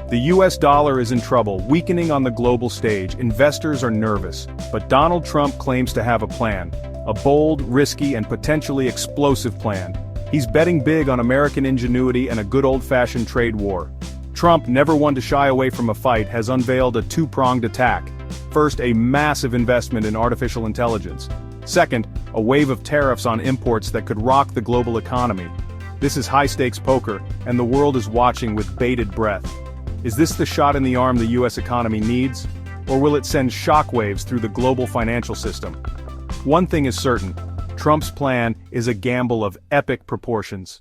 The US dollar is in trouble, weakening on the global stage. Investors are nervous, but Donald Trump claims to have a plan. A bold, risky, and potentially explosive plan. He's betting big on American ingenuity and a good old-fashioned trade war. Trump, never one to shy away from a fight, has unveiled a two-pronged attack. First, a massive investment in artificial intelligence. Second, a wave of tariffs on imports that could rock the global economy. This is high-stakes poker, and the world is watching with bated breath. Is this the shot in the arm the US economy needs? Or will it send shockwaves through the global financial system? One thing is certain, Trump's plan is a gamble of epic proportions.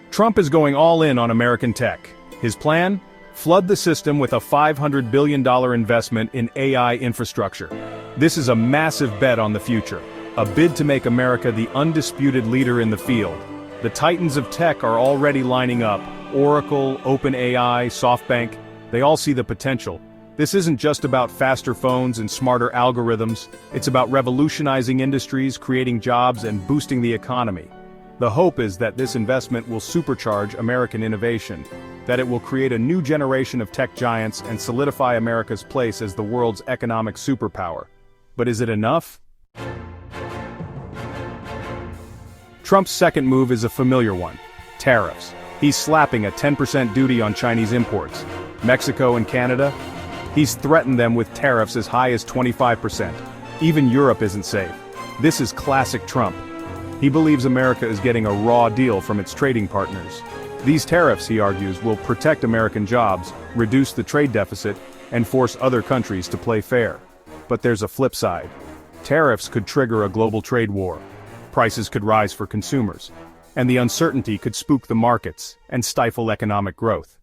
Trump is going all in on American tech. His plan? Flood the system with a $500 billion investment in AI infrastructure. This is a massive bet on the future. A bid to make America the undisputed leader in the field. The titans of tech are already lining up. Oracle, OpenAI, SoftBank, they all see the potential. This isn't just about faster phones and smarter algorithms, it's about revolutionizing industries, creating jobs, and boosting the economy. The hope is that this investment will supercharge American innovation, that it will create a new generation of tech giants and solidify America's place as the world's economic superpower. But is it enough? Trump's second move is a familiar one: tariffs. He's slapping a 10% duty on Chinese imports. Mexico and Canada? He's threatened them with tariffs as high as 25%. Even Europe isn't safe. This is classic Trump. He believes America is getting a raw deal from its trading partners. These tariffs, he argues, will protect American jobs, reduce the trade deficit, and force other countries to play fair. But there's a flip side. Tariffs could trigger a global trade war. Prices could rise for consumers. And the uncertainty could spook the markets and stifle economic growth.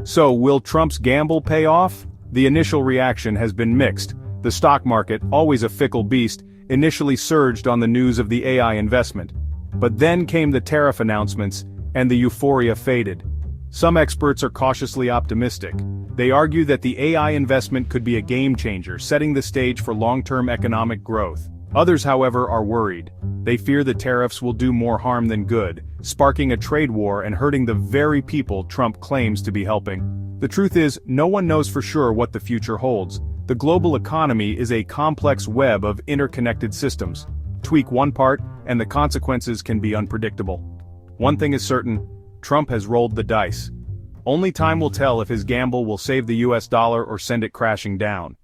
So, will Trump's gamble pay off? The initial reaction has been mixed. The stock market, always a fickle beast, initially surged on the news of the AI investment. But then came the tariff announcements, and the euphoria faded. Some experts are cautiously optimistic. They argue that the AI investment could be a game-changer, setting the stage for long-term economic growth. Others, however, are worried. They fear the tariffs will do more harm than good, sparking a trade war and hurting the very people Trump claims to be helping. The truth is, no one knows for sure what the future holds. The global economy is a complex web of interconnected systems. Tweak one part, and the consequences can be unpredictable. One thing is certain, Trump has rolled the dice. Only time will tell if his gamble will save the US dollar or send it crashing down.